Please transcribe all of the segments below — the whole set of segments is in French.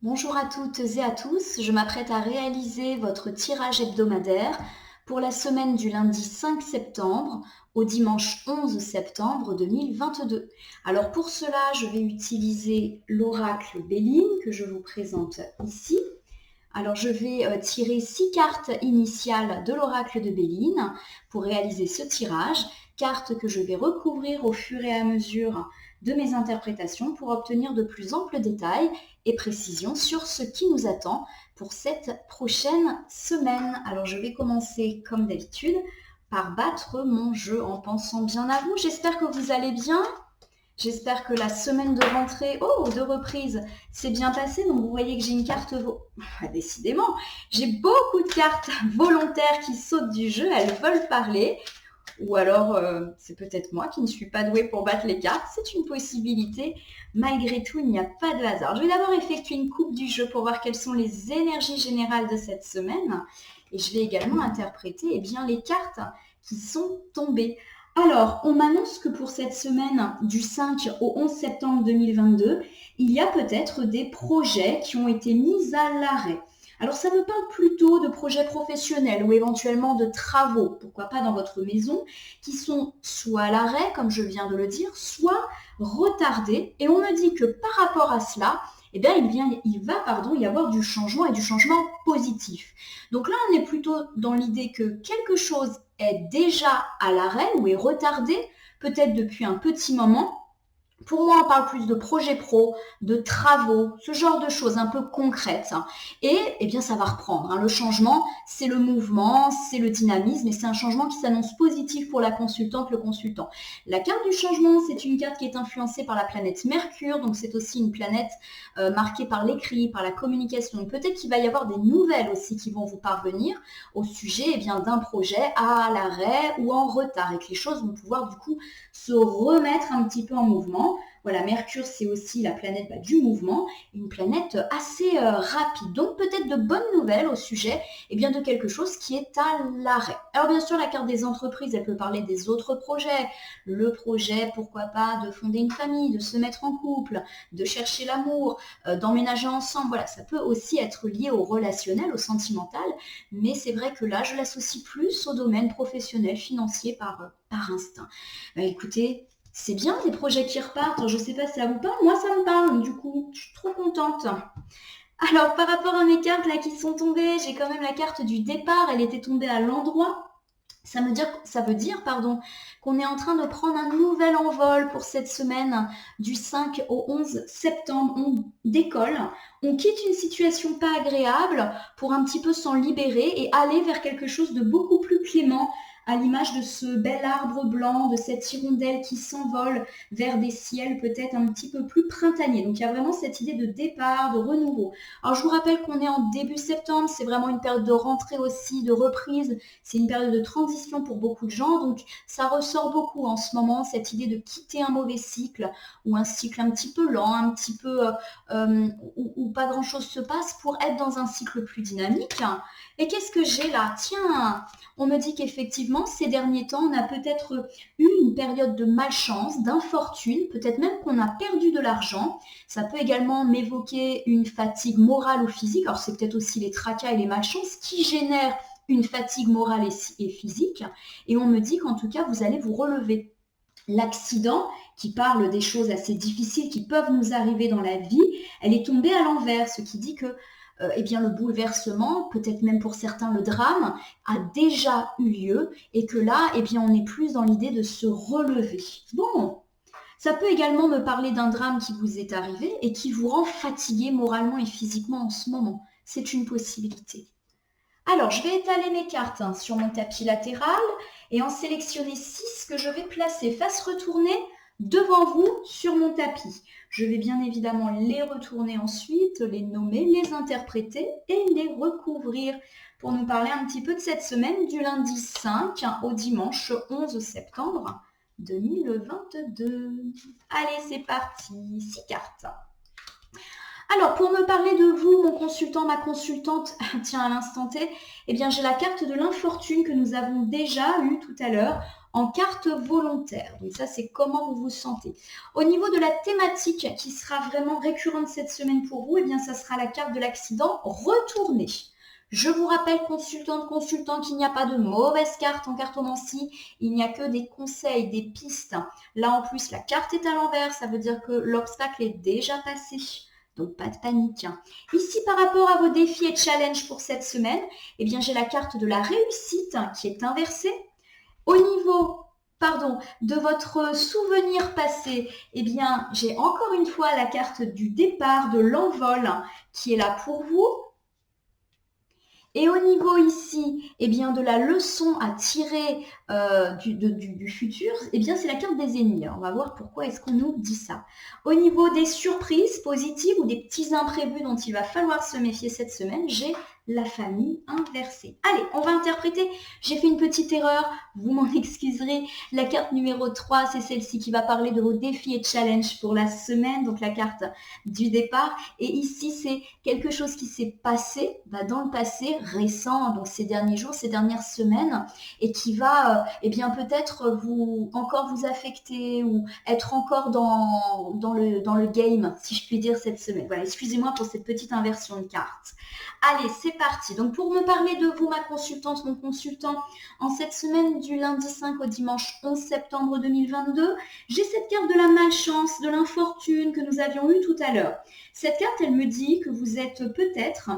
Bonjour à toutes et à tous, je m'apprête à réaliser votre tirage hebdomadaire pour la semaine du lundi 5 septembre au dimanche 11 septembre 2022. Alors pour cela, je vais utiliser l'oracle Béline que je vous présente ici. Alors je vais tirer 6 cartes initiales de l'oracle de Béline pour réaliser ce tirage, cartes que je vais recouvrir au fur et à mesure de mes interprétations pour obtenir de plus amples détails et précisions sur ce qui nous attend pour cette prochaine semaine. Alors je vais commencer comme d'habitude par battre mon jeu en pensant bien à vous. J'espère que vous allez bien. J'espère que la semaine de rentrée, de reprise, s'est bien passée. Donc vous voyez que j'ai une carte, décidément, j'ai beaucoup de cartes volontaires qui sautent du jeu, elles veulent parler. Ou alors, c'est peut-être moi qui ne suis pas douée pour battre les cartes. C'est une possibilité. Malgré tout, il n'y a pas de hasard. Je vais d'abord effectuer une coupe du jeu pour voir quelles sont les énergies générales de cette semaine. Et je vais également interpréter les cartes qui sont tombées. Alors, on m'annonce que pour cette semaine du 5 au 11 septembre 2022, il y a peut-être des projets qui ont été mis à l'arrêt. Alors ça me parle plutôt de projets professionnels ou éventuellement de travaux, pourquoi pas dans votre maison, qui sont soit à l'arrêt, comme je viens de le dire, soit retardés. Et on me dit que par rapport à cela, il va y avoir du changement et du changement positif. Donc là, on est plutôt dans l'idée que quelque chose est déjà à l'arrêt ou est retardé, peut-être depuis un petit moment. Pour moi, on parle plus de projets pro, de travaux, ce genre de choses un peu concrètes. Et ça va reprendre. Le changement, c'est le mouvement, c'est le dynamisme et c'est un changement qui s'annonce positif pour la consultante, le consultant. La carte du changement, c'est une carte qui est influencée par la planète Mercure, donc c'est aussi une planète marquée par l'écrit, par la communication. Peut-être qu'il va y avoir des nouvelles aussi qui vont vous parvenir au sujet d'un projet à l'arrêt ou en retard et que les choses vont pouvoir du coup se remettre un petit peu en mouvement. Voilà, Mercure, c'est aussi la planète du mouvement, une planète assez rapide. Donc peut-être de bonnes nouvelles au sujet de quelque chose qui est à l'arrêt. Alors bien sûr, la carte des entreprises, elle peut parler des autres projets. Le projet, pourquoi pas, de fonder une famille, de se mettre en couple, de chercher l'amour, d'emménager ensemble. Voilà, ça peut aussi être lié au relationnel, au sentimental. Mais c'est vrai que là, je l'associe plus au domaine professionnel, financier par instinct. Écoutez, c'est bien des projets qui repartent. Je ne sais pas si ça vous parle. Moi, ça me parle. Du coup, je suis trop contente. Alors, par rapport à mes cartes là qui sont tombées, j'ai quand même la carte du départ. Elle était tombée à l'endroit. Ça veut dire qu'on est en train de prendre un nouvel envol pour cette semaine du 5 au 11 septembre. On décolle, on quitte une situation pas agréable pour un petit peu s'en libérer et aller vers quelque chose de beaucoup plus clément, à l'image de ce bel arbre blanc, de cette hirondelle qui s'envole vers des ciels peut-être un petit peu plus printaniers. Donc il y a vraiment cette idée de départ, de renouveau. Alors je vous rappelle qu'on est en début septembre, c'est vraiment une période de rentrée aussi, de reprise. C'est une période de transition pour beaucoup de gens, donc ça ressort beaucoup en ce moment, cette idée de quitter un mauvais cycle ou un cycle un petit peu lent, un petit peu où pas grand-chose se passe pour être dans un cycle plus dynamique. Et qu'est-ce que j'ai là? Tiens, on me dit qu'effectivement, ces derniers temps, on a peut-être eu une période de malchance, d'infortune, peut-être même qu'on a perdu de l'argent. Ça peut également m'évoquer une fatigue morale ou physique. Alors c'est peut-être aussi les tracas et les malchances qui génèrent une fatigue morale et physique. Et on me dit qu'en tout cas, vous allez vous relever. L'accident, qui parle des choses assez difficiles qui peuvent nous arriver dans la vie, elle est tombée à l'envers, ce qui dit que le bouleversement, peut-être même pour certains le drame, a déjà eu lieu et que là, on est plus dans l'idée de se relever. Bon, ça peut également me parler d'un drame qui vous est arrivé et qui vous rend fatigué moralement et physiquement en ce moment. C'est une possibilité. Alors, je vais étaler mes cartes sur mon tapis latéral et en sélectionner 6 que je vais placer face retournée devant vous sur mon tapis. Je vais bien évidemment les retourner ensuite, les nommer, les interpréter et les recouvrir pour nous parler un petit peu de cette semaine du lundi 5 au dimanche 11 septembre 2022. Allez, c'est parti, 6 cartes. Alors, pour me parler de vous, mon consultant, ma consultante, tiens, à l'instant T, eh bien, j'ai la carte de l'infortune que nous avons déjà eue tout à l'heure en carte volontaire. Donc ça, c'est comment vous vous sentez. Au niveau de la thématique qui sera vraiment récurrente cette semaine pour vous, eh bien, ça sera la carte de l'accident retourné. Je vous rappelle, consultant, qu'il n'y a pas de mauvaise carte en cartomancie, il n'y a que des conseils, des pistes. Là, en plus, la carte est à l'envers, ça veut dire que l'obstacle est déjà passé. Donc, pas de panique. Ici, par rapport à vos défis et challenges pour cette semaine, eh bien, j'ai la carte de la réussite qui est inversée. Au niveau, de votre souvenir passé, eh bien, j'ai encore une fois la carte du départ, de l'envol qui est là pour vous. Et au niveau ici, eh bien, de la leçon à tirer du futur, eh bien, c'est la carte des ennemis. On va voir pourquoi est-ce qu'on nous dit ça. Au niveau des surprises positives ou des petits imprévus dont il va falloir se méfier cette semaine, j'ai la famille inversée. Allez, on va interpréter. J'ai fait une petite erreur, vous m'en excuserez. La carte numéro 3, c'est celle-ci qui va parler de vos défis et challenges pour la semaine, donc la carte du départ. Et ici, c'est quelque chose qui s'est passé dans le passé récent, donc ces derniers jours, ces dernières semaines, et qui va eh bien peut-être vous affecter ou être encore dans le game, si je puis dire, cette semaine. Voilà, excusez-moi pour cette petite inversion de carte. Allez, c'est parti. Donc pour me parler de vous, ma consultante, mon consultant, en cette semaine du lundi 5 au dimanche 11 septembre 2022, j'ai cette carte de la malchance, de l'infortune que nous avions eue tout à l'heure. Cette carte, elle me dit que vous êtes peut-être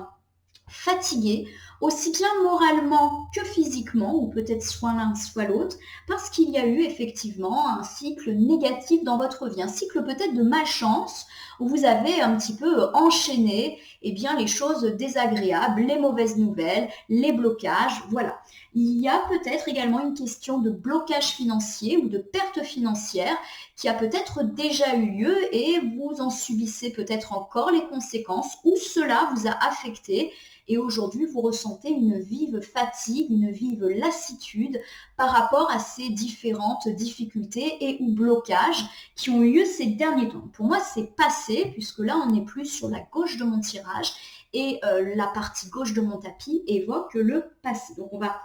fatigué, aussi bien moralement que physiquement, ou peut-être soit l'un, soit l'autre, parce qu'il y a eu effectivement un cycle négatif dans votre vie, un cycle peut-être de malchance, où vous avez un petit peu enchaîné les choses désagréables, les mauvaises nouvelles, les blocages, voilà. Il y a peut-être également une question de blocage financier ou de perte financière qui a peut-être déjà eu lieu et vous en subissez peut-être encore les conséquences ou cela vous a affecté et aujourd'hui vous ressentez une vive fatigue, une vive lassitude par rapport à ces différentes difficultés et ou blocages qui ont eu lieu ces derniers temps. Pour moi, c'est passé puisque là, on n'est plus sur la gauche de mon tirage et la partie gauche de mon tapis évoque le passé. Donc, on va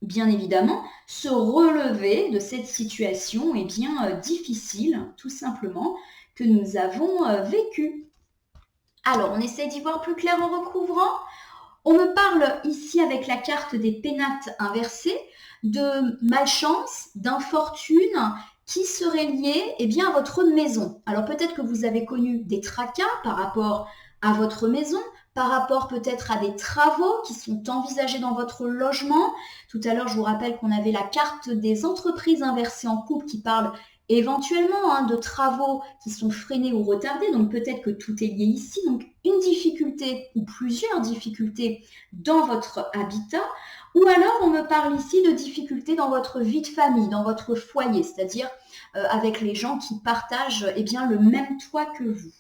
bien évidemment se relever de cette situation difficile, tout simplement, que nous avons vécue. Alors, on essaie d'y voir plus clair en recouvrant. On me parle ici avec la carte des pénates inversées de malchance, d'infortune qui serait liée à votre maison. Alors peut-être que vous avez connu des tracas par rapport à votre maison, par rapport peut-être à des travaux qui sont envisagés dans votre logement. Tout à l'heure, je vous rappelle qu'on avait la carte des entreprises inversées en couple qui parle éventuellement de travaux qui sont freinés ou retardés, donc peut-être que tout est lié ici. Donc une difficulté ou plusieurs difficultés dans votre habitat, ou alors on me parle ici de difficultés dans votre vie de famille, dans votre foyer, c'est-à-dire avec les gens qui partagent le même toit que vous.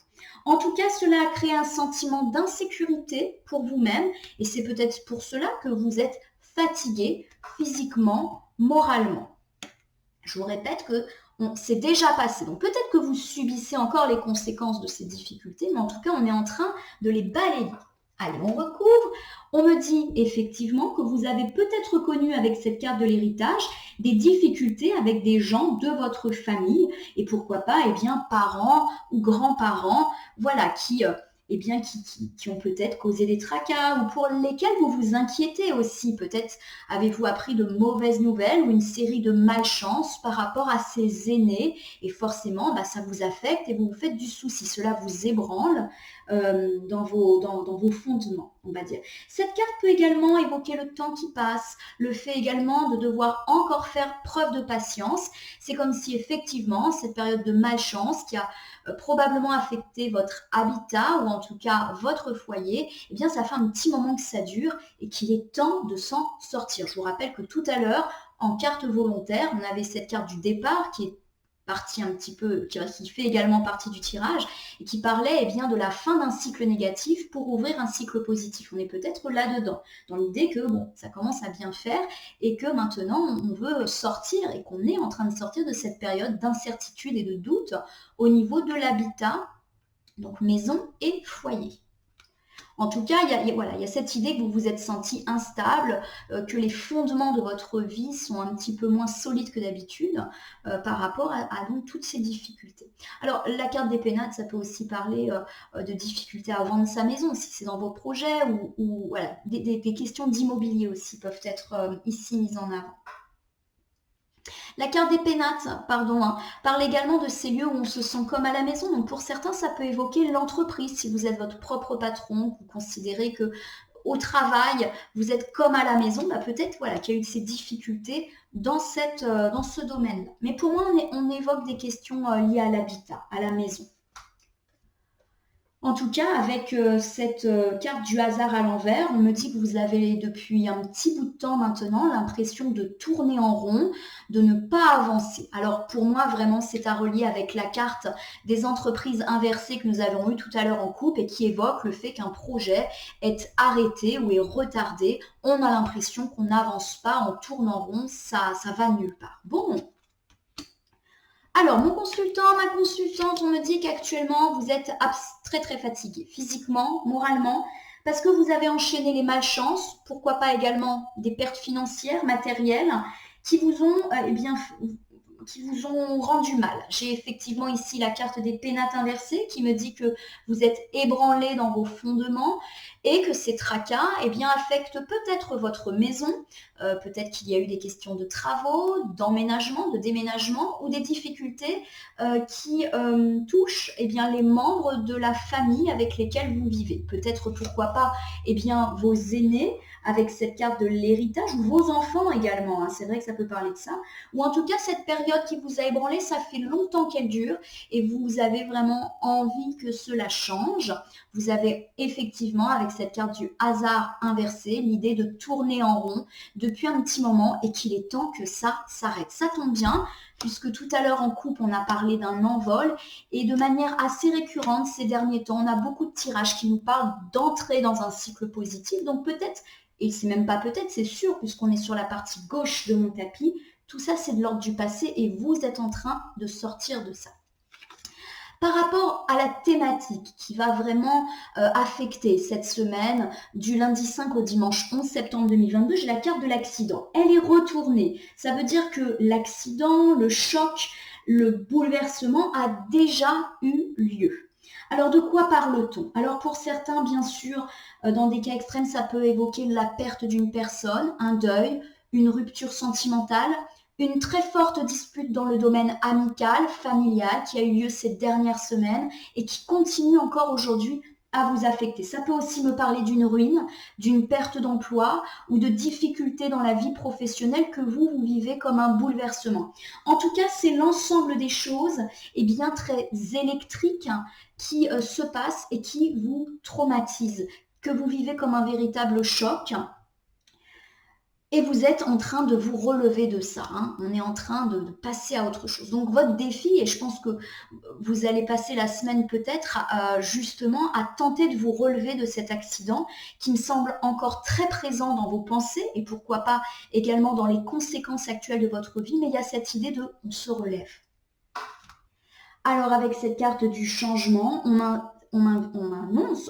En tout cas, cela a créé un sentiment d'insécurité pour vous-même et c'est peut-être pour cela que vous êtes fatigué physiquement, moralement. Je vous répète que c'est déjà passé. Donc peut-être que vous subissez encore les conséquences de ces difficultés, mais en tout cas, on est en train de les balayer. Allez, on recouvre. On me dit effectivement que vous avez peut-être connu avec cette carte de l'héritage des difficultés avec des gens de votre famille et pourquoi pas, parents ou grands-parents, voilà, qui ont peut-être causé des tracas ou pour lesquels vous vous inquiétez aussi. Peut-être avez-vous appris de mauvaises nouvelles ou une série de malchances par rapport à ces aînés et forcément, ça vous affecte et vous vous faites du souci. Cela vous ébranle dans vos fondements, on va dire. Cette carte peut également évoquer le temps qui passe, le fait également de devoir encore faire preuve de patience. C'est comme si effectivement, cette période de malchance qui a probablement affecté votre habitat ou en tout cas votre foyer, ça fait un petit moment que ça dure et qu'il est temps de s'en sortir. Je vous rappelle que tout à l'heure, en carte volontaire, on avait cette carte du départ qui est partie un petit peu, qui fait également partie du tirage et qui parlait de la fin d'un cycle négatif pour ouvrir un cycle positif. On est peut-être là-dedans, dans l'idée que ça commence à bien faire et que maintenant on veut sortir et qu'on est en train de sortir de cette période d'incertitude et de doute au niveau de l'habitat Donc maison et foyer. En tout cas, il y a cette idée que vous vous êtes senti instable, que les fondements de votre vie sont un petit peu moins solides que d'habitude par rapport à donc toutes ces difficultés. Alors, la carte des pénates, ça peut aussi parler de difficultés à vendre sa maison, si c'est dans vos projets, ou voilà, des questions d'immobilier aussi peuvent être ici mises en avant. La carte des pénates, pardon, parle également de ces lieux où on se sent comme à la maison. Donc pour certains, ça peut évoquer l'entreprise. Si vous êtes votre propre patron, vous considérez que au travail, vous êtes comme à la maison, bah peut-être voilà, qu'il y a eu ces difficultés dans ce domaine. Mais pour moi, on évoque des questions liées à l'habitat, à la maison. En tout cas, avec cette carte du hasard à l'envers, on me dit que vous avez depuis un petit bout de temps maintenant l'impression de tourner en rond, de ne pas avancer. Alors pour moi, vraiment, c'est à relier avec la carte des entreprises inversées que nous avons eues tout à l'heure en coupe et qui évoque le fait qu'un projet est arrêté ou est retardé. On a l'impression qu'on n'avance pas, on tourne en rond, ça va nulle part. Bon. Alors, mon consultant, ma consultante, on me dit qu'actuellement, vous êtes très très fatigué, physiquement, moralement, parce que vous avez enchaîné les malchances, pourquoi pas également des pertes financières, matérielles, qui vous ont, qui vous ont rendu mal. J'ai effectivement ici la carte des pénates inversées qui me dit que vous êtes ébranlé dans vos fondements et que ces tracas affectent peut-être votre maison, peut-être qu'il y a eu des questions de travaux, d'emménagement, de déménagement ou des difficultés qui touchent les membres de la famille avec lesquels vous vivez. Peut-être pourquoi pas vos aînés avec cette carte de l'héritage ou vos enfants également, c'est vrai que ça peut parler de ça, ou en tout cas cette période qui vous a ébranlé, ça fait longtemps qu'elle dure et vous avez vraiment envie que cela change. Vous avez effectivement avec cette carte du hasard inversé l'idée de tourner en rond depuis un petit moment et qu'il est temps que ça s'arrête. Ça tombe bien puisque tout à l'heure en coupe on a parlé d'un envol et de manière assez récurrente ces derniers temps on a beaucoup de tirages qui nous parlent d'entrer dans un cycle positif, donc peut-être, et c'est même pas peut-être, c'est sûr puisqu'on est sur la partie gauche de mon tapis, tout ça c'est de l'ordre du passé et vous êtes en train de sortir de ça. Par rapport à la thématique qui va vraiment affecter cette semaine du lundi 5 au dimanche 11 septembre 2022, j'ai la carte de l'accident. Elle est retournée. Ça veut dire que l'accident, le choc, le bouleversement a déjà eu lieu. Alors de quoi parle-t-on? Alors pour certains, bien sûr, dans des cas extrêmes, ça peut évoquer la perte d'une personne, un deuil, une rupture sentimentale, une très forte dispute dans le domaine amical, familial, qui a eu lieu ces dernières semaines et qui continue encore aujourd'hui à vous affecter. Ça peut aussi me parler d'une ruine, d'une perte d'emploi ou de difficultés dans la vie professionnelle que vous vivez comme un bouleversement. En tout cas, c'est l'ensemble des choses très électriques qui se passent et qui vous traumatisent, que vous vivez comme un véritable choc. Et vous êtes en train de vous relever de ça. On est en train de passer à autre chose. Donc votre défi, et je pense que vous allez passer la semaine peut-être justement à tenter de vous relever de cet accident qui me semble encore très présent dans vos pensées et pourquoi pas également dans les conséquences actuelles de votre vie. Mais il y a cette idée de on se relève. Alors avec cette carte du changement, on annonce,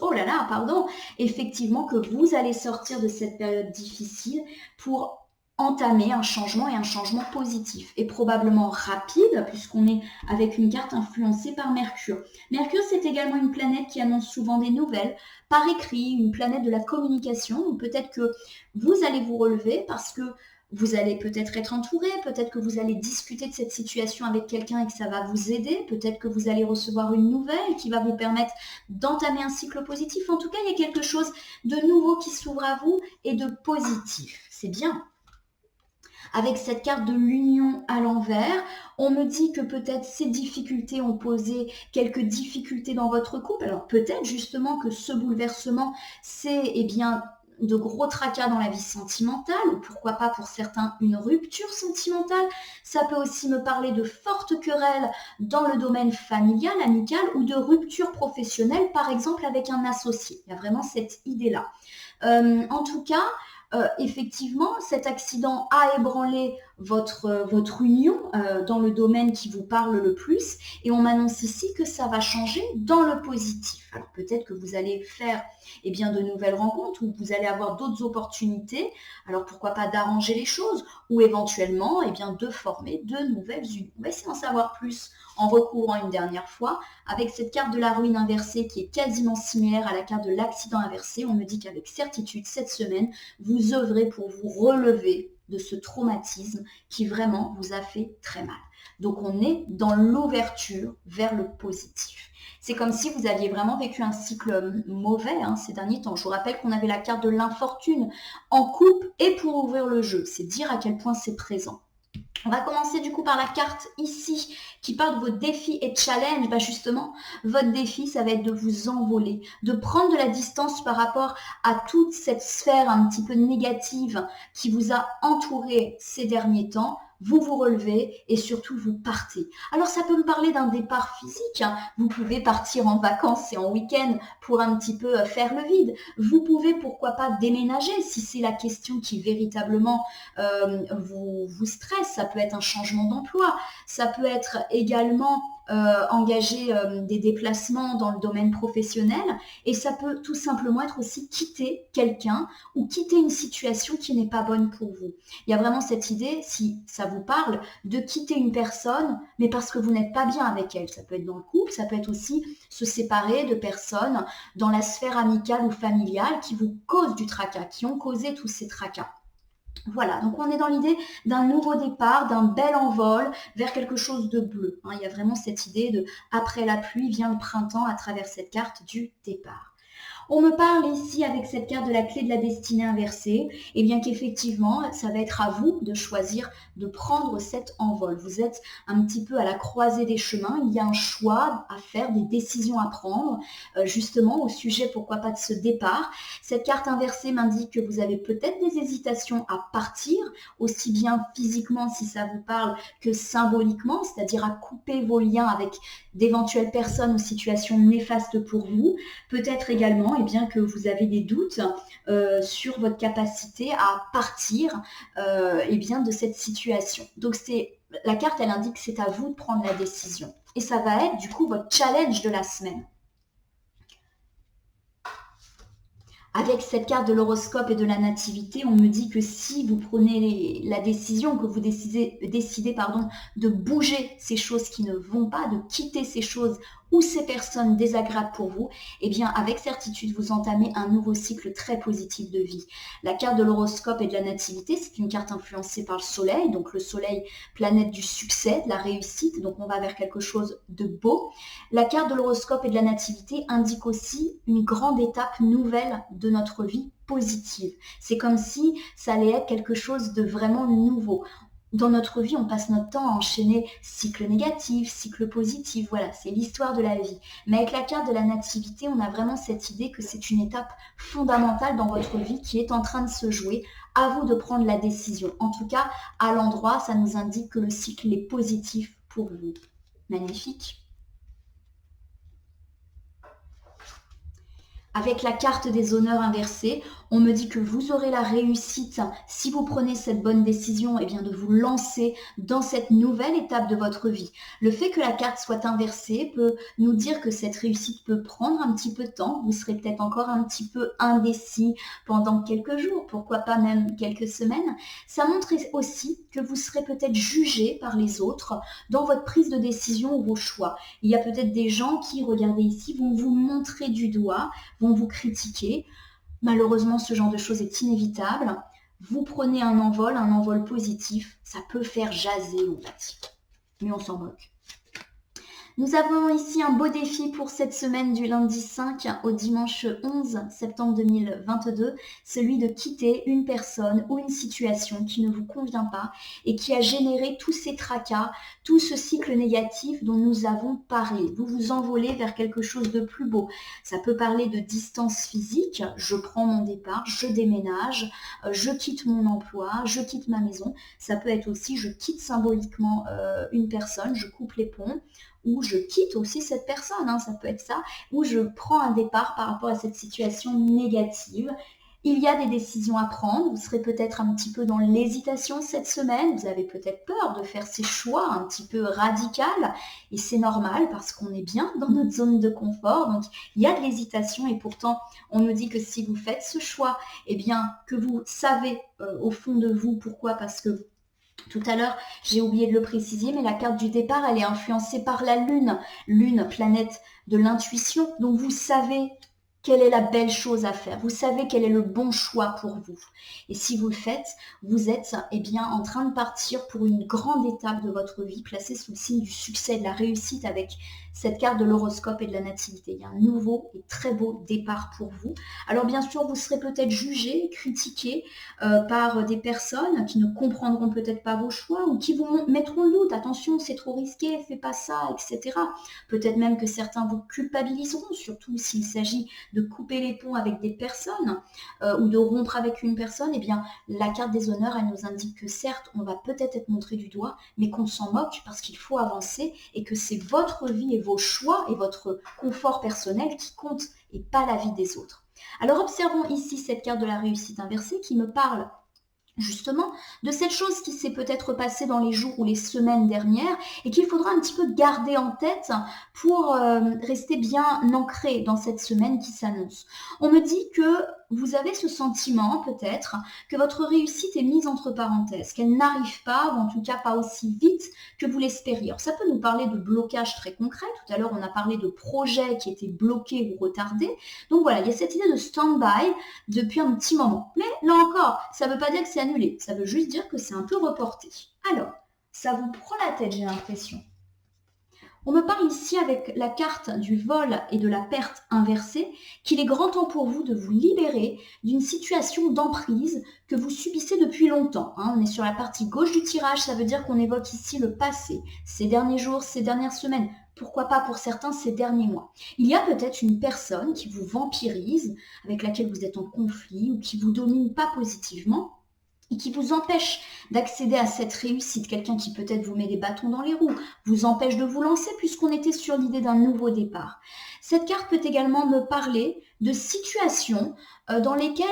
effectivement que vous allez sortir de cette période difficile pour entamer un changement et un changement positif et probablement rapide puisqu'on est avec une carte influencée par Mercure. Mercure, c'est également une planète qui annonce souvent des nouvelles par écrit, une planète de la communication. Donc peut-être que vous allez vous relever parce que vous allez peut-être être entouré, peut-être que vous allez discuter de cette situation avec quelqu'un et que ça va vous aider, peut-être que vous allez recevoir une nouvelle qui va vous permettre d'entamer un cycle positif. En tout cas, il y a quelque chose de nouveau qui s'ouvre à vous et de positif. C'est bien. Avec cette carte de l'union à l'envers, on me dit que peut-être ces difficultés ont posé quelques difficultés dans votre couple. Alors peut-être justement que ce bouleversement, c'est de gros tracas dans la vie sentimentale, ou pourquoi pas pour certains une rupture sentimentale. Ça peut aussi me parler de fortes querelles dans le domaine familial, amical, ou de rupture professionnelle, par exemple avec un associé. Il y a vraiment cette idée-là. En tout cas, effectivement, cet accident a ébranlé votre union dans le domaine qui vous parle le plus et on m'annonce ici que ça va changer dans le positif. Alors peut-être que vous allez faire de nouvelles rencontres ou vous allez avoir d'autres opportunités. Alors pourquoi pas d'arranger les choses ou éventuellement de former de nouvelles unions. On va essayer d'en savoir plus en recouvrant une dernière fois avec cette carte de la ruine inversée qui est quasiment similaire à la carte de l'accident inversé. On me dit qu'avec certitude cette semaine, vous œuvrez pour vous relever de ce traumatisme qui vraiment vous a fait très mal. Donc on est dans l'ouverture vers le positif. C'est comme si vous aviez vraiment vécu un cycle mauvais ces derniers temps. Je vous rappelle qu'on avait la carte de l'infortune en coupe et pour ouvrir le jeu. C'est dire à quel point c'est présent. On va commencer du coup par la carte ici qui parle de vos défis et challenges. Justement, votre défi, ça va être de vous envoler, de prendre de la distance par rapport à toute cette sphère un petit peu négative qui vous a entouré ces derniers temps. Vous vous relevez et surtout vous partez. Alors ça peut me parler d'un départ physique. Vous pouvez partir en vacances et en week-end pour un petit peu faire le vide. Vous pouvez pourquoi pas déménager si c'est la question qui véritablement vous stresse. Ça peut être un changement d'emploi. Ça peut être également engager des déplacements dans le domaine professionnel et ça peut tout simplement être aussi quitter quelqu'un ou quitter une situation qui n'est pas bonne pour vous. Il y a vraiment cette idée, si ça vous parle, de quitter une personne, mais parce que vous n'êtes pas bien avec elle. Ça peut être dans le couple, ça peut être aussi se séparer de personnes dans la sphère amicale ou familiale qui vous causent du tracas, qui ont causé tous ces tracas. Voilà, donc on est dans l'idée d'un nouveau départ, d'un bel envol vers quelque chose de bleu. Il y a vraiment cette idée de après la pluie vient le printemps à travers cette carte du départ. On me parle ici avec cette carte de la clé de la destinée inversée, et bien qu'effectivement, ça va être à vous de choisir de prendre cet envol. Vous êtes un petit peu à la croisée des chemins, il y a un choix à faire, des décisions à prendre, justement au sujet, pourquoi pas, de ce départ. Cette carte inversée m'indique que vous avez peut-être des hésitations à partir, aussi bien physiquement si ça vous parle que symboliquement, c'est-à-dire à couper vos liens avec d'éventuelles personnes ou situations néfastes pour vous. Peut-être également que vous avez des doutes sur votre capacité à partir de cette situation. Donc la carte, elle indique que c'est à vous de prendre la décision. Et ça va être du coup votre challenge de la semaine. Avec cette carte de l'horoscope et de la nativité, on me dit que si vous prenez la décision, que vous décidez de bouger ces choses qui ne vont pas, de quitter ces choses ou ces personnes désagréables pour vous, avec certitude, vous entamez un nouveau cycle très positif de vie. La carte de l'horoscope et de la nativité, c'est une carte influencée par le soleil, donc le soleil, planète du succès, de la réussite, donc on va vers quelque chose de beau. La carte de l'horoscope et de la nativité indique aussi une grande étape nouvelle de notre vie positive. C'est comme si ça allait être quelque chose de vraiment nouveau. Dans notre vie, on passe notre temps à enchaîner cycle négatif, cycle positif, voilà, c'est l'histoire de la vie. Mais avec la carte de la nativité, on a vraiment cette idée que c'est une étape fondamentale dans votre vie qui est en train de se jouer. À vous de prendre la décision. En tout cas, à l'endroit, ça nous indique que le cycle est positif pour vous. Magnifique. Avec la carte des honneurs inversée, on me dit que vous aurez la réussite si vous prenez cette bonne décision de vous lancer dans cette nouvelle étape de votre vie. Le fait que la carte soit inversée peut nous dire que cette réussite peut prendre un petit peu de temps. Vous serez peut-être encore un petit peu indécis pendant quelques jours, pourquoi pas même quelques semaines. Ça montre aussi que vous serez peut-être jugé par les autres dans votre prise de décision ou vos choix. Il y a peut-être des gens qui, regardez ici, vont vous montrer du doigt, vont vous critiquer. Malheureusement, ce genre de choses est inévitable. Vous prenez un envol positif, ça peut faire jaser, on va dire. Mais on s'en moque. Nous avons ici un beau défi pour cette semaine du lundi 5 au dimanche 11 septembre 2022, celui de quitter une personne ou une situation qui ne vous convient pas et qui a généré tous ces tracas, tout ce cycle négatif dont nous avons parlé. Vous vous envolez vers quelque chose de plus beau. Ça peut parler de distance physique, je prends mon départ, je déménage, je quitte mon emploi, je quitte ma maison. Ça peut être aussi, je quitte symboliquement une personne, je coupe les ponts, ou je quitte aussi cette personne, ça peut être ça, ou je prends un départ par rapport à cette situation négative. Il y a des décisions à prendre, vous serez peut-être un petit peu dans l'hésitation cette semaine, vous avez peut-être peur de faire ces choix un petit peu radicaux et c'est normal parce qu'on est bien dans notre zone de confort, donc il y a de l'hésitation et pourtant on nous dit que si vous faites ce choix, eh bien que vous savez au fond de vous pourquoi, parce que tout à l'heure, j'ai oublié de le préciser, mais la carte du départ, elle est influencée par la Lune, planète de l'intuition, donc vous savez quelle est la belle chose à faire. Vous savez quel est le bon choix pour vous. Et si vous le faites, vous êtes bien en train de partir pour une grande étape de votre vie, placée sous le signe du succès, de la réussite avec cette carte de l'horoscope et de la nativité. Il y a un nouveau et très beau départ pour vous. Alors bien sûr, vous serez peut-être jugé, critiqué par des personnes qui ne comprendront peut-être pas vos choix ou qui vous mettront le doute. Attention, c'est trop risqué, fais pas ça, etc. Peut-être même que certains vous culpabiliseront, surtout s'il s'agit de couper les ponts avec des personnes ou de rompre avec une personne. Eh bien, la carte des honneurs, elle nous indique que certes, on va peut-être être montré du doigt, mais qu'on s'en moque parce qu'il faut avancer et que c'est votre vie et vos choix et votre confort personnel qui comptent et pas la vie des autres. Alors observons ici cette carte de la réussite inversée qui me parle justement de cette chose qui s'est peut-être passée dans les jours ou les semaines dernières et qu'il faudra un petit peu garder en tête pour rester bien ancré dans cette semaine qui s'annonce. On me dit que vous avez ce sentiment peut-être que votre réussite est mise entre parenthèses, qu'elle n'arrive pas, ou en tout cas pas aussi vite que vous l'espériez. Alors ça peut nous parler de blocage très concret. Tout à l'heure, on a parlé de projets qui étaient bloqués ou retardés. Donc voilà, il y a cette idée de stand-by depuis un petit moment. Mais là encore, ça ne veut pas dire que c'est annulé. Ça veut juste dire que c'est un peu reporté. Alors, ça vous prend la tête, j'ai l'impression. On me parle ici avec la carte du vol et de la perte inversée qu'il est grand temps pour vous de vous libérer d'une situation d'emprise que vous subissez depuis longtemps. On est sur la partie gauche du tirage, ça veut dire qu'on évoque ici le passé, ces derniers jours, ces dernières semaines, pourquoi pas pour certains ces derniers mois. Il y a peut-être une personne qui vous vampirise, avec laquelle vous êtes en conflit ou qui vous domine pas positivement et qui vous empêche d'accéder à cette réussite, quelqu'un qui peut-être vous met des bâtons dans les roues, vous empêche de vous lancer puisqu'on était sur l'idée d'un nouveau départ. Cette carte peut également me parler de situations dans lesquelles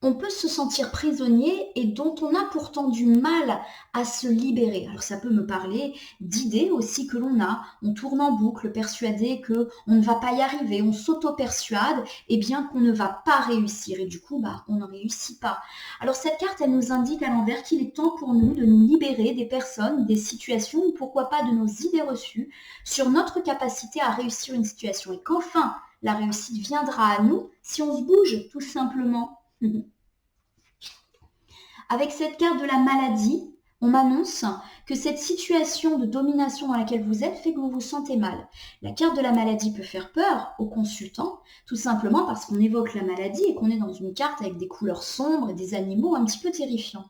on peut se sentir prisonnier et dont on a pourtant du mal à se libérer. Alors ça peut me parler d'idées aussi que l'on a, on tourne en boucle persuadé qu'on ne va pas y arriver, on s'auto-persuade et bien qu'on ne va pas réussir et du coup on ne réussit pas. Alors cette carte elle nous indique à l'envers qu'il est temps pour nous de nous libérer des personnes, des situations ou pourquoi pas de nos idées reçues sur notre capacité à réussir une situation et qu'enfin la réussite viendra à nous si on se bouge tout simplement. Avec cette carte de la maladie, on m'annonce que cette situation de domination dans laquelle vous êtes fait que vous vous sentez mal. La carte de la maladie peut faire peur aux consultants, tout simplement parce qu'on évoque la maladie et qu'on est dans une carte avec des couleurs sombres et des animaux un petit peu terrifiants.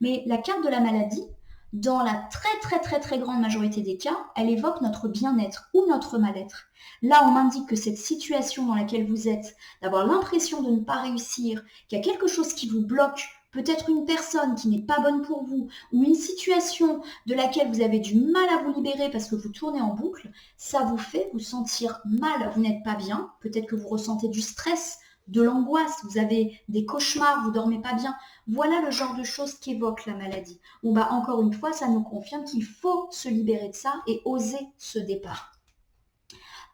Mais la carte de la maladie, dans la très grande majorité des cas, elle évoque notre bien-être ou notre mal-être. Là, on m'indique que cette situation dans laquelle vous êtes, d'avoir l'impression de ne pas réussir, qu'il y a quelque chose qui vous bloque, peut-être une personne qui n'est pas bonne pour vous, ou une situation de laquelle vous avez du mal à vous libérer parce que vous tournez en boucle, ça vous fait vous sentir mal, vous n'êtes pas bien, peut-être que vous ressentez du stress, de l'angoisse, vous avez des cauchemars, vous dormez pas bien. Voilà le genre de choses qu'évoque la maladie. Encore une fois, ça nous confirme qu'il faut se libérer de ça et oser ce départ.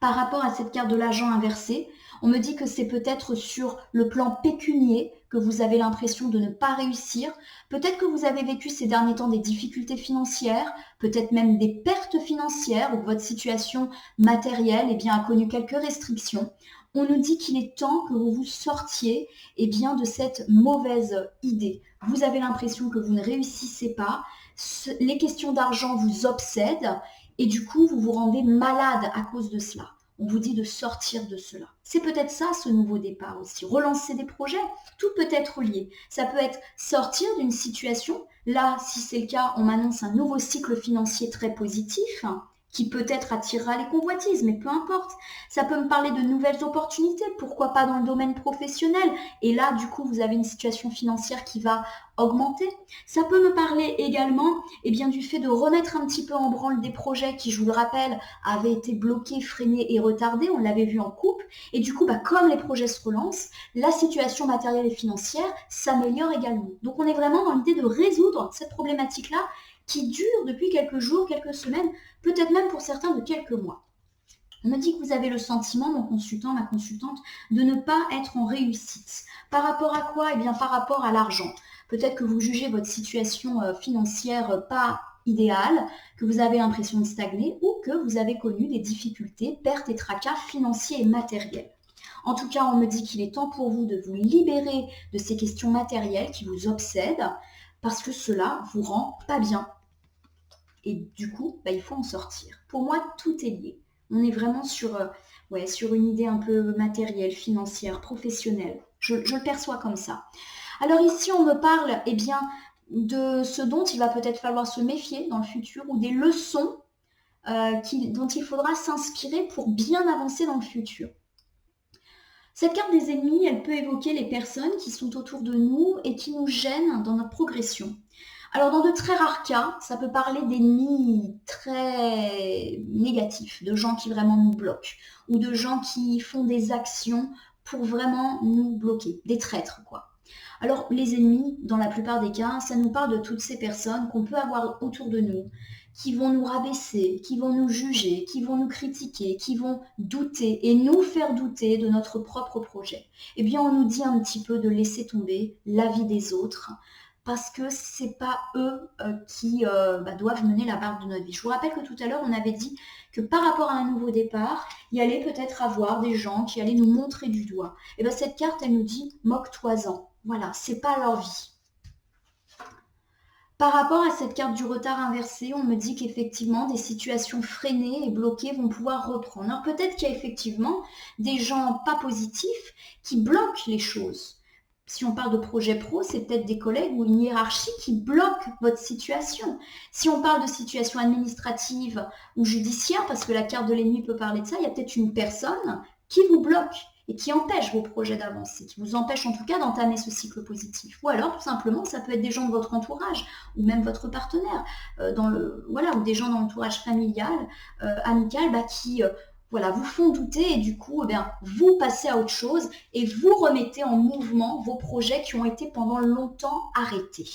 Par rapport à cette carte de l'argent inversé, on me dit que c'est peut-être sur le plan pécunier que vous avez l'impression de ne pas réussir. Peut-être que vous avez vécu ces derniers temps des difficultés financières, peut-être même des pertes financières ou que votre situation matérielle a connu quelques restrictions. On nous dit qu'il est temps que vous vous sortiez de cette mauvaise idée. Vous avez l'impression que vous ne réussissez pas, les questions d'argent vous obsèdent et du coup vous vous rendez malade à cause de cela. On vous dit de sortir de cela. C'est peut-être ça ce nouveau départ aussi, relancer des projets, tout peut être lié. Ça peut être sortir d'une situation, là si c'est le cas on m'annonce un nouveau cycle financier très positif qui peut-être attirera les convoitises, mais peu importe. Ça peut me parler de nouvelles opportunités, pourquoi pas dans le domaine professionnel. Et là, du coup, vous avez une situation financière qui va augmenter. Ça peut me parler également du fait de remettre un petit peu en branle des projets qui, je vous le rappelle, avaient été bloqués, freinés et retardés. On l'avait vu en couple. Et du coup, comme les projets se relancent, la situation matérielle et financière s'améliore également. Donc, on est vraiment dans l'idée de résoudre cette problématique-là qui dure depuis quelques jours, quelques semaines, peut-être même pour certains de quelques mois. On me dit que vous avez le sentiment, mon consultant, ma consultante, de ne pas être en réussite. Par rapport à quoi? Par rapport à l'argent. Peut-être que vous jugez votre situation financière pas idéale, que vous avez l'impression de stagner ou que vous avez connu des difficultés, pertes et tracas financiers et matériels. En tout cas, on me dit qu'il est temps pour vous de vous libérer de ces questions matérielles qui vous obsèdent parce que cela vous rend pas bien. Et du coup, il faut en sortir. Pour moi, tout est lié. On est vraiment sur une idée un peu matérielle, financière, professionnelle. Je le perçois comme ça. Alors ici, on me parle de ce dont il va peut-être falloir se méfier dans le futur ou des leçons dont il faudra s'inspirer pour bien avancer dans le futur. Cette carte des ennemis, elle peut évoquer les personnes qui sont autour de nous et qui nous gênent dans notre progression. Alors, dans de très rares cas, ça peut parler d'ennemis très négatifs, de gens qui vraiment nous bloquent, ou de gens qui font des actions pour vraiment nous bloquer, des traîtres, quoi. Alors, les ennemis, dans la plupart des cas, ça nous parle de toutes ces personnes qu'on peut avoir autour de nous, qui vont nous rabaisser, qui vont nous juger, qui vont nous critiquer, qui vont douter et nous faire douter de notre propre projet. On nous dit un petit peu de laisser tomber l'avis des autres, parce que c'est pas eux qui doivent mener la barque de notre vie. Je vous rappelle que tout à l'heure, on avait dit que par rapport à un nouveau départ, il y allait peut-être avoir des gens qui allaient nous montrer du doigt. Et cette carte, elle nous dit « moque-toi-en ». Voilà, c'est pas leur vie. Par rapport à cette carte du retard inversé, on me dit qu'effectivement, des situations freinées et bloquées vont pouvoir reprendre. Alors peut-être qu'il y a effectivement des gens pas positifs qui bloquent les choses. Si on parle de projet pro, c'est peut-être des collègues ou une hiérarchie qui bloque votre situation. Si on parle de situation administrative ou judiciaire, parce que la carte de l'ennemi peut parler de ça, il y a peut-être une personne qui vous bloque et qui empêche vos projets d'avancer, qui vous empêche en tout cas d'entamer ce cycle positif. Ou alors, tout simplement, ça peut être des gens de votre entourage ou même votre partenaire, ou des gens dans l'entourage familial, amical, qui vous font douter et du coup, vous passez à autre chose et vous remettez en mouvement vos projets qui ont été pendant longtemps arrêtés.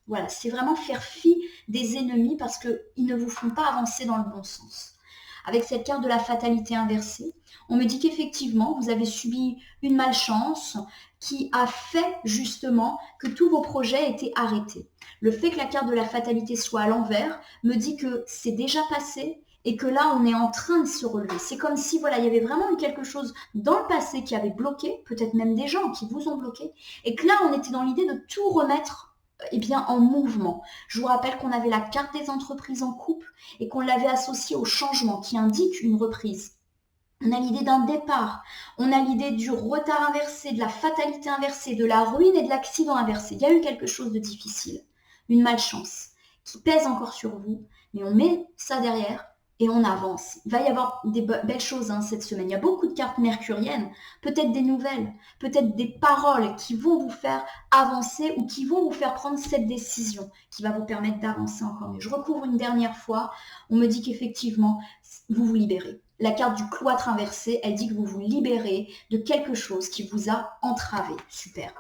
Voilà, c'est vraiment faire fi des ennemis parce qu'ils ne vous font pas avancer dans le bon sens. Avec cette carte de la fatalité inversée, on me dit qu'effectivement, vous avez subi une malchance qui a fait justement que tous vos projets aient été arrêtés. Le fait que la carte de la fatalité soit à l'envers me dit que c'est déjà passé et que là, on est en train de se relever. C'est comme si, il y avait vraiment eu quelque chose dans le passé qui avait bloqué, peut-être même des gens qui vous ont bloqué, et que là, on était dans l'idée de tout remettre en mouvement. Je vous rappelle qu'on avait la carte des entreprises en couple et qu'on l'avait associée au changement qui indique une reprise. On a l'idée d'un départ, on a l'idée du retard inversé, de la fatalité inversée, de la ruine et de l'accident inversé. Il y a eu quelque chose de difficile, une malchance qui pèse encore sur vous, mais on met ça derrière et on avance. Il va y avoir des belles choses cette semaine. Il y a beaucoup de cartes mercuriennes, peut-être des nouvelles, peut-être des paroles qui vont vous faire avancer ou qui vont vous faire prendre cette décision qui va vous permettre d'avancer encore mieux. Je recouvre une dernière fois. On me dit qu'effectivement, vous vous libérez. La carte du cloître inversé, elle dit que vous vous libérez de quelque chose qui vous a entravé. Super.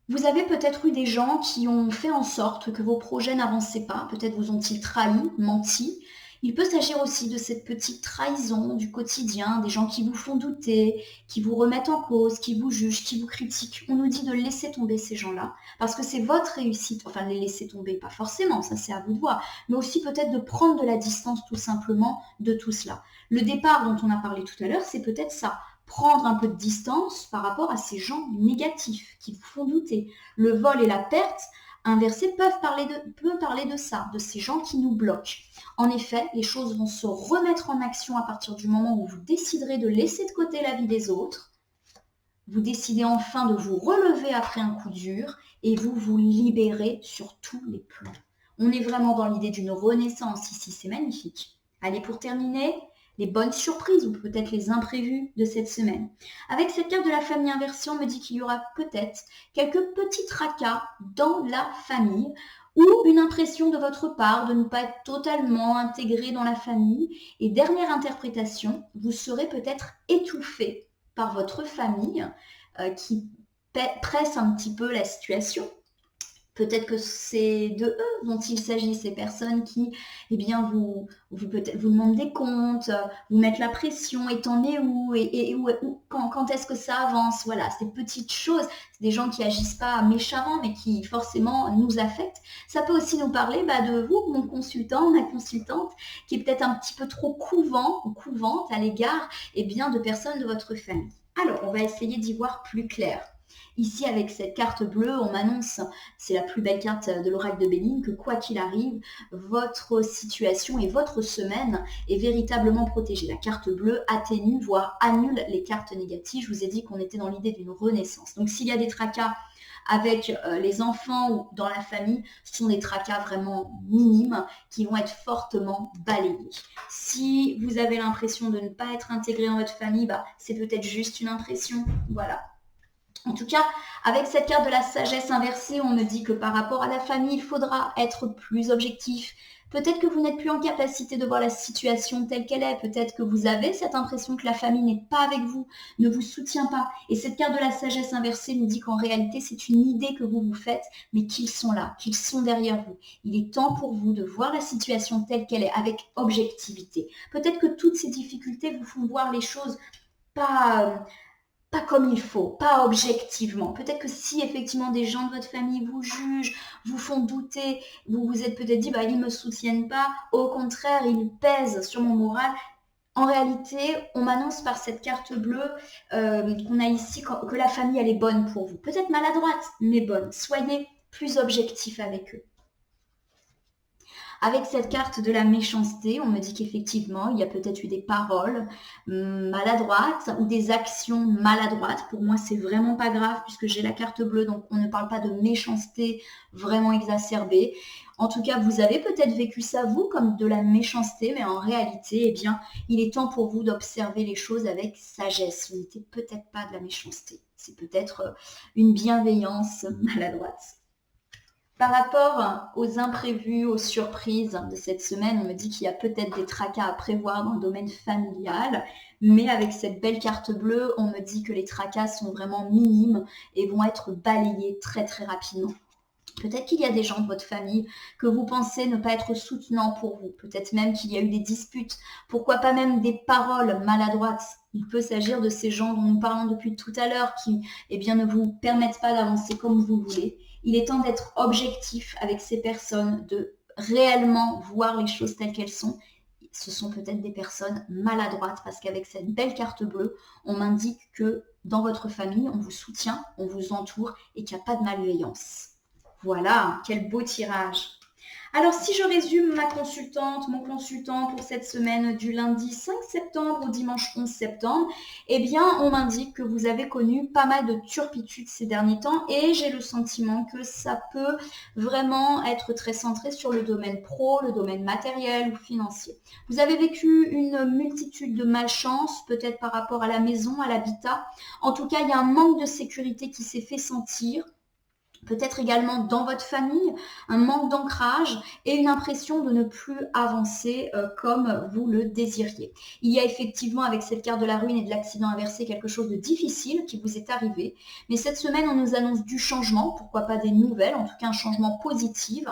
Vous avez peut-être eu des gens qui ont fait en sorte que vos projets n'avançaient pas. Peut-être vous ont-ils trahi, menti. Il peut s'agir aussi de cette petite trahison du quotidien, des gens qui vous font douter, qui vous remettent en cause, qui vous jugent, qui vous critiquent. On nous dit de laisser tomber ces gens-là, parce que c'est votre réussite. Enfin, les laisser tomber, pas forcément, ça c'est à vous de voir, mais aussi peut-être de prendre de la distance tout simplement de tout cela. Le départ dont on a parlé tout à l'heure, c'est peut-être ça. Prendre un peu de distance par rapport à ces gens négatifs qui vous font douter. Le vol et la perte inversée peuvent parler de ça, de ces gens qui nous bloquent. En effet, les choses vont se remettre en action à partir du moment où vous déciderez de laisser de côté la vie des autres. Vous décidez enfin de vous relever après un coup dur et vous vous libérez sur tous les plans. On est vraiment dans l'idée d'une renaissance ici, c'est magnifique. Allez, pour terminer, les bonnes surprises ou peut-être les imprévus de cette semaine. Avec cette carte de la famille inversée, on me dit qu'il y aura peut-être quelques petits tracas dans la famille ou une impression de votre part de ne pas être totalement intégré dans la famille. Et dernière interprétation, vous serez peut-être étouffé par votre famille qui presse un petit peu la situation. Peut-être que c'est de eux dont il s'agit, ces personnes qui, eh bien, peut-être vous demandent des comptes, vous mettent la pression, et t'en es où, quand est-ce que ça avance, voilà, ces petites choses, c'est des gens qui agissent pas méchamment, mais qui forcément nous affectent. Ça peut aussi nous parler de vous, mon consultant, ma consultante, qui est peut-être un petit peu trop couvant ou couvante à l'égard, de personnes de votre famille. Alors, on va essayer d'y voir plus clair. Ici, avec cette carte bleue, on m'annonce, c'est la plus belle carte de l'oracle de Béline, que quoi qu'il arrive, votre situation et votre semaine est véritablement protégée. La carte bleue atténue, voire annule les cartes négatives. Je vous ai dit qu'on était dans l'idée d'une renaissance. Donc, s'il y a des tracas avec les enfants ou dans la famille, ce sont des tracas vraiment minimes qui vont être fortement balayés. Si vous avez l'impression de ne pas être intégré dans votre famille, c'est peut-être juste une impression. Voilà. En tout cas, avec cette carte de la sagesse inversée, on me dit que par rapport à la famille, il faudra être plus objectif. Peut-être que vous n'êtes plus en capacité de voir la situation telle qu'elle est. Peut-être que vous avez cette impression que la famille n'est pas avec vous, ne vous soutient pas. Et cette carte de la sagesse inversée nous dit qu'en réalité, c'est une idée que vous vous faites, mais qu'ils sont là, qu'ils sont derrière vous. Il est temps pour vous de voir la situation telle qu'elle est, avec objectivité. Peut-être que toutes ces difficultés vous font voir les choses pas comme il faut, pas objectivement. Peut-être que si effectivement des gens de votre famille vous jugent, vous font douter, vous vous êtes peut-être dit, ils ne me soutiennent pas, au contraire, ils pèsent sur mon moral. En réalité, on m'annonce par cette carte bleue qu'on a ici, que la famille, elle est bonne pour vous. Peut-être maladroite, mais bonne. Soyez plus objectif avec eux. Avec cette carte de la méchanceté, on me dit qu'effectivement, il y a peut-être eu des paroles maladroites ou des actions maladroites. Pour moi, c'est vraiment pas grave puisque j'ai la carte bleue, donc on ne parle pas de méchanceté vraiment exacerbée. En tout cas, vous avez peut-être vécu ça, vous, comme de la méchanceté, mais en réalité, il est temps pour vous d'observer les choses avec sagesse. Ce n'était peut-être pas de la méchanceté, c'est peut-être une bienveillance maladroite. Par rapport aux imprévus, aux surprises de cette semaine, on me dit qu'il y a peut-être des tracas à prévoir dans le domaine familial, mais avec cette belle carte bleue, on me dit que les tracas sont vraiment minimes et vont être balayés très très rapidement. Peut-être qu'il y a des gens de votre famille que vous pensez ne pas être soutenants pour vous. Peut-être même qu'il y a eu des disputes. Pourquoi pas même des paroles maladroites. Il peut s'agir de ces gens dont nous parlons depuis tout à l'heure qui ne vous permettent pas d'avancer comme vous voulez. Il est temps d'être objectif avec ces personnes, de réellement voir les choses telles qu'elles sont. Ce sont peut-être des personnes maladroites parce qu'avec cette belle carte bleue, on m'indique que dans votre famille, on vous soutient, on vous entoure et qu'il n'y a pas de malveillance. Voilà, quel beau tirage. Alors, si je résume ma consultante, mon consultant pour cette semaine du lundi 5 septembre au dimanche 11 septembre, on m'indique que vous avez connu pas mal de turpitudes ces derniers temps et j'ai le sentiment que ça peut vraiment être très centré sur le domaine pro, le domaine matériel ou financier. Vous avez vécu une multitude de malchance, peut-être par rapport à la maison, à l'habitat. En tout cas, il y a un manque de sécurité qui s'est fait sentir. Peut-être également dans votre famille, un manque d'ancrage et une impression de ne plus avancer comme vous le désiriez. Il y a effectivement avec cette carte de la ruine et de l'accident inversé quelque chose de difficile qui vous est arrivé. Mais cette semaine, on nous annonce du changement, pourquoi pas des nouvelles, en tout cas un changement positif,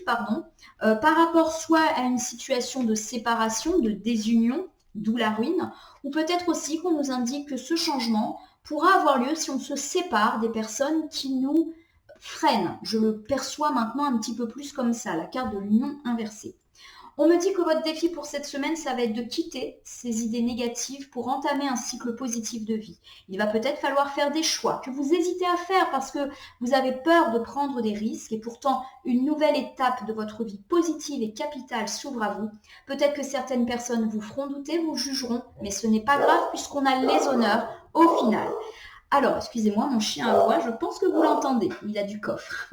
par rapport soit à une situation de séparation, de désunion, d'où la ruine, ou peut-être aussi qu'on nous indique que ce changement pourra avoir lieu si on se sépare des personnes qui nous freinent. Je le perçois maintenant un petit peu plus comme ça, la carte de l'union inversée. On me dit que votre défi pour cette semaine, ça va être de quitter ces idées négatives pour entamer un cycle positif de vie. Il va peut-être falloir faire des choix que vous hésitez à faire parce que vous avez peur de prendre des risques et pourtant une nouvelle étape de votre vie positive et capitale s'ouvre à vous. Peut-être que certaines personnes vous feront douter, vous jugeront, mais ce n'est pas grave puisqu'on a les honneurs au final. Alors, excusez-moi, mon chien aboie, je pense que vous l'entendez, il a du coffre.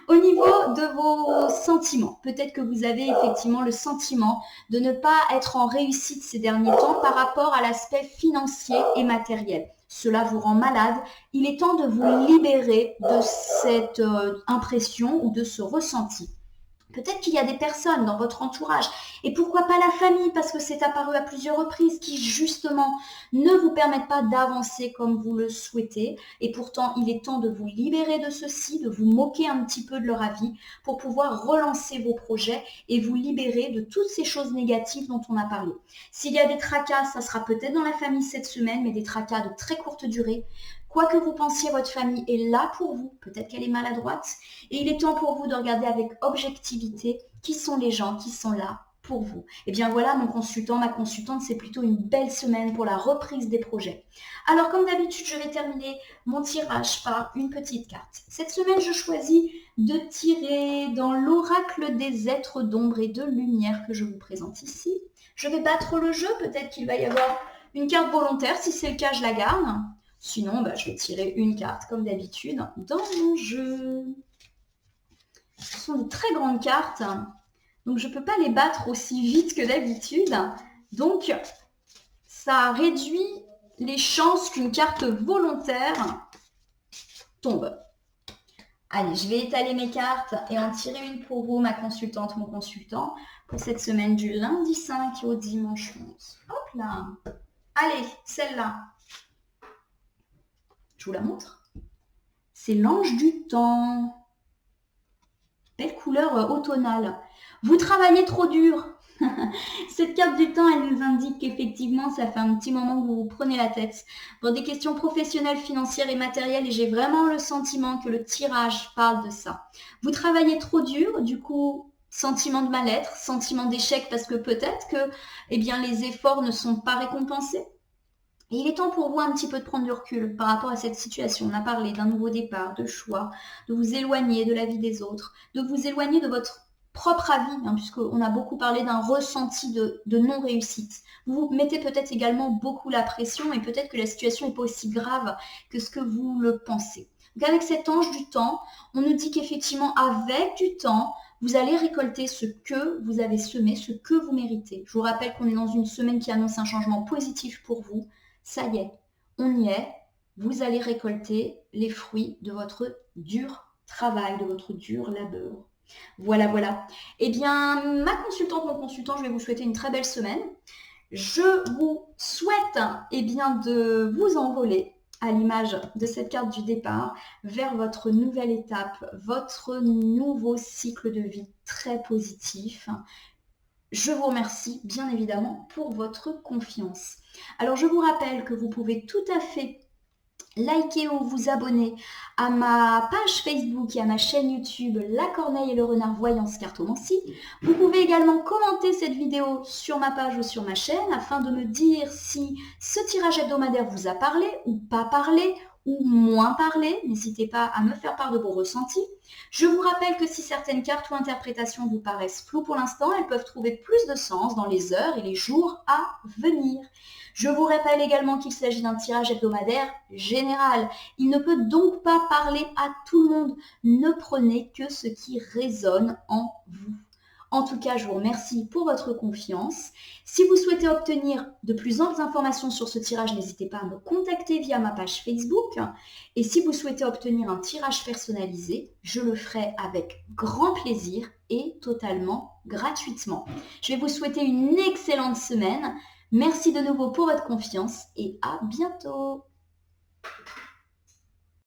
Au niveau de vos sentiments, peut-être que vous avez effectivement le sentiment de ne pas être en réussite ces derniers temps par rapport à l'aspect financier et matériel. Cela vous rend malade. Il est temps de vous libérer de cette impression ou de ce ressenti. Peut-être qu'il y a des personnes dans votre entourage, et pourquoi pas la famille, parce que c'est apparu à plusieurs reprises, qui justement ne vous permettent pas d'avancer comme vous le souhaitez. Et pourtant, il est temps de vous libérer de ceci, de vous moquer un petit peu de leur avis pour pouvoir relancer vos projets et vous libérer de toutes ces choses négatives dont on a parlé. S'il y a des tracas, ça sera peut-être dans la famille cette semaine, mais des tracas de très courte durée. Quoi que vous pensiez, votre famille est là pour vous. Peut-être qu'elle est maladroite. Et il est temps pour vous de regarder avec objectivité qui sont les gens qui sont là pour vous. Et bien voilà, mon consultant, ma consultante, c'est plutôt une belle semaine pour la reprise des projets. Alors comme d'habitude, je vais terminer mon tirage par une petite carte. Cette semaine, je choisis de tirer dans l'oracle des êtres d'ombre et de lumière que je vous présente ici. Je vais battre le jeu, peut-être qu'il va y avoir une carte volontaire. Si c'est le cas, je la garde. Sinon, je vais tirer une carte, comme d'habitude, dans mon jeu. Ce sont de très grandes cartes, donc je ne peux pas les battre aussi vite que d'habitude. Donc, ça réduit les chances qu'une carte volontaire tombe. Allez, je vais étaler mes cartes et en tirer une pour vous, ma consultante, mon consultant, pour cette semaine du lundi 5 au dimanche 11. Hop là. Allez, celle-là. Je vous la montre. C'est l'ange du temps. Belle couleur automnale. Vous travaillez trop dur. Cette carte du temps, elle nous indique qu'effectivement, ça fait un petit moment que vous vous prenez la tête pour des questions professionnelles, financières et matérielles, et j'ai vraiment le sentiment que le tirage parle de ça. Vous travaillez trop dur, du coup, sentiment de mal-être, sentiment d'échec parce que peut-être que les efforts ne sont pas récompensés. Et il est temps pour vous un petit peu de prendre du recul par rapport à cette situation. On a parlé d'un nouveau départ, de choix, de vous éloigner de la vie des autres, de vous éloigner de votre propre avis, puisqu'on a beaucoup parlé d'un ressenti de non-réussite. Vous vous mettez peut-être également beaucoup la pression et peut-être que la situation n'est pas aussi grave que ce que vous le pensez. Donc avec cet ange du temps, on nous dit qu'effectivement, avec du temps, vous allez récolter ce que vous avez semé, ce que vous méritez. Je vous rappelle qu'on est dans une semaine qui annonce un changement positif pour vous. Ça y est, on y est, vous allez récolter les fruits de votre dur travail, de votre dur labeur. Voilà, voilà. Eh bien, ma consultante, mon consultant, je vais vous souhaiter une très belle semaine. Je vous souhaite de vous envoler à l'image de cette carte du départ vers votre nouvelle étape, votre nouveau cycle de vie très positif. Je vous remercie bien évidemment pour votre confiance. Alors je vous rappelle que vous pouvez tout à fait liker ou vous abonner à ma page Facebook et à ma chaîne YouTube La Corneille et le Renard Voyance Cartomancie. Vous pouvez également commenter cette vidéo sur ma page ou sur ma chaîne afin de me dire si ce tirage hebdomadaire vous a parlé ou pas parlé ou moins parlé. N'hésitez pas à me faire part de vos ressentis. Je vous rappelle que si certaines cartes ou interprétations vous paraissent floues pour l'instant, elles peuvent trouver plus de sens dans les heures et les jours à venir. Je vous rappelle également qu'il s'agit d'un tirage hebdomadaire général. Il ne peut donc pas parler à tout le monde. Ne prenez que ce qui résonne en vous. En tout cas, je vous remercie pour votre confiance. Si vous souhaitez obtenir de plus amples informations sur ce tirage, n'hésitez pas à me contacter via ma page Facebook. Et si vous souhaitez obtenir un tirage personnalisé, je le ferai avec grand plaisir et totalement gratuitement. Je vais vous souhaiter une excellente semaine. Merci de nouveau pour votre confiance et à bientôt.